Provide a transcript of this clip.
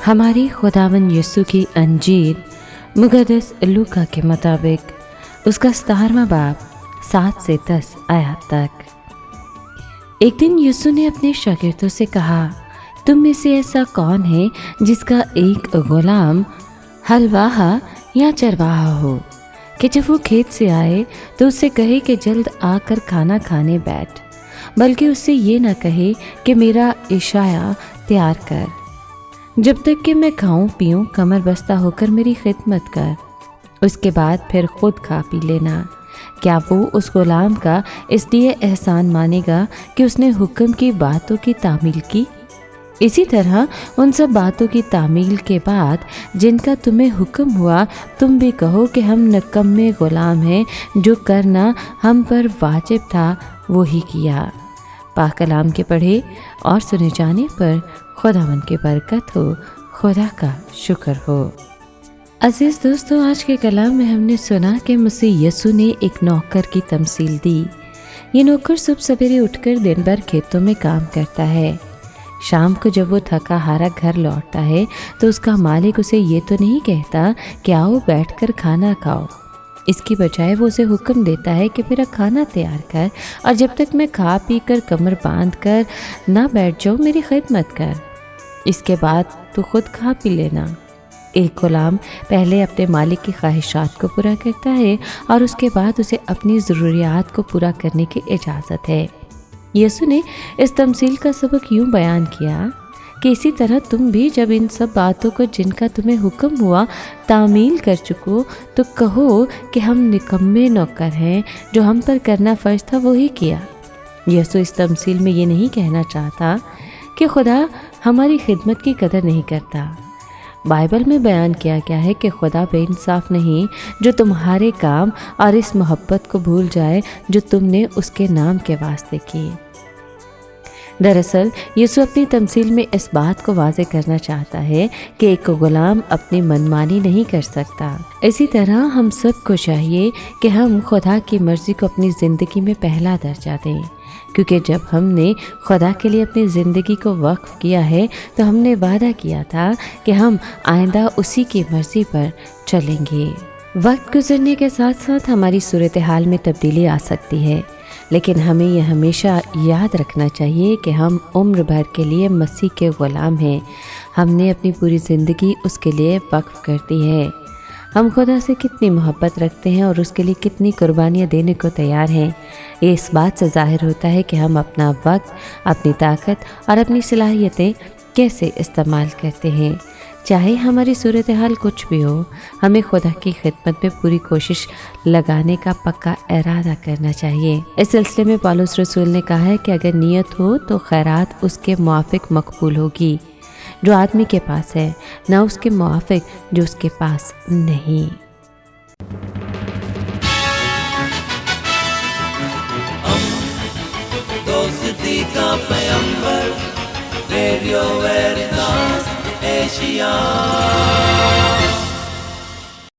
हमारी खुदावंद यीशु की अंजील मुक़द्दस लूका के मुताबिक उसका 17वां बाब 7 से 10 आयत तक। एक दिन यीशु ने अपने शागिर्दों से कहा, तुम में से ऐसा कौन है जिसका एक गुलाम हलवाहा या चरवाहा हो कि जब वो खेत से आए तो उससे कहे कि जल्द आकर खाना खाने बैठ, बल्कि उससे ये ना कहे कि मेरा इशाया तैयार कर, जब तक कि मैं खाऊं पीऊं कमर बस्ता होकर मेरी खिदमत कर, उसके बाद फिर खुद खा पी लेना। क्या वो उस गुलाम का इसलिए एहसान मानेगा कि उसने हुक्म की बातों की तामील की? इसी तरह उन सब बातों की तामील के बाद जिनका तुम्हें हुक्म हुआ तुम भी कहो कि हम निकम्मे गुलाम हैं, जो करना हम पर वाजिब था वो ही किया। पाक कलाम के पढ़े और सुने जाने पर खुदावंद की बरकत हो, खुदा का शुक्र हो। अजीज़ दोस्तों, आज के कलाम में हमने सुना कि मसीह यीशु ने एक नौकर की तमसील दी। ये नौकर सुबह सवेरे उठकर दिन भर खेतों में काम करता है। शाम को जब वो थका हारा घर लौटता है तो उसका मालिक उसे ये तो नहीं कहता कि आओ बैठकर खाना खाओ। इसकी बजाय वो उसे हुक्म देता है कि मेरा खाना तैयार कर, और जब तक मैं खा पी कर कमर बांध कर ना बैठ जाऊँ मेरी खिदमत कर, इसके बाद तो खुद खा पी लेना। एक गुलाम पहले अपने मालिक की ख्वाहिशात को पूरा करता है और उसके बाद उसे अपनी ज़रूरियात को पूरा करने की इजाज़त है। यीशु ने इस तमसील का सबक यूँ बयान किया कि इसी तरह तुम भी जब इन सब बातों को जिनका तुम्हें हुक्म हुआ तामील कर चुको तो कहो कि हम निकम्मे नौकर हैं, जो हम पर करना फ़र्ज था वही किया। यीशु इस तमसील में ये नहीं कहना चाहता कि खुदा हमारी खिदमत की कदर नहीं करता। बाइबल में बयान किया गया है कि खुदा बेइंसाफ नहीं, जो तुम्हारे काम और इस मोहब्बत को भूल जाए जो तुमने उसके नाम के वास्ते की। दरअसल यीशु अपनी तमसील में इस बात को वाज़े करना चाहता है कि एक गुलाम अपनी मनमानी नहीं कर सकता। इसी तरह हम सबको चाहिए कि हम खुदा की मर्ज़ी को अपनी ज़िंदगी में पहला दर्जा दें, क्योंकि जब हमने खुदा के लिए अपनी ज़िंदगी को वक्फ किया है तो हमने वादा किया था कि हम आइंदा उसी की मर्ज़ी पर चलेंगे। वक्त गुजरने के साथ साथ हमारी सूरत हाल में तब्दीली आ सकती है, लेकिन हमें यह हमेशा याद रखना चाहिए कि हम उम्र भर के लिए मसीह के ग़ुलाम हैं। हमने अपनी पूरी ज़िंदगी उसके लिए वक्फ कर दी है। हम खुदा से कितनी मोहब्बत रखते हैं और उसके लिए कितनी कुर्बानियाँ देने को तैयार हैं, ये इस बात से ज़ाहिर होता है कि हम अपना वक्त, अपनी ताकत और अपनी सलाहियतें कैसे इस्तेमाल करते हैं। चाहे हमारी सूरत हाल कुछ भी हो, हमें खुदा की खिदमत में पूरी कोशिश लगाने का पक्का इरादा करना चाहिए। इस सिलसिले में पौलुस रसूल ने कहा है कि अगर नीयत हो तो खैरात उसके मुआफिक मकबूल होगी, जो आदमी के पास है, ना उसके मुआफिक जो उसके पास नहीं। दोस्ती का पैगंबर, रेडियो वेरितास एशिया।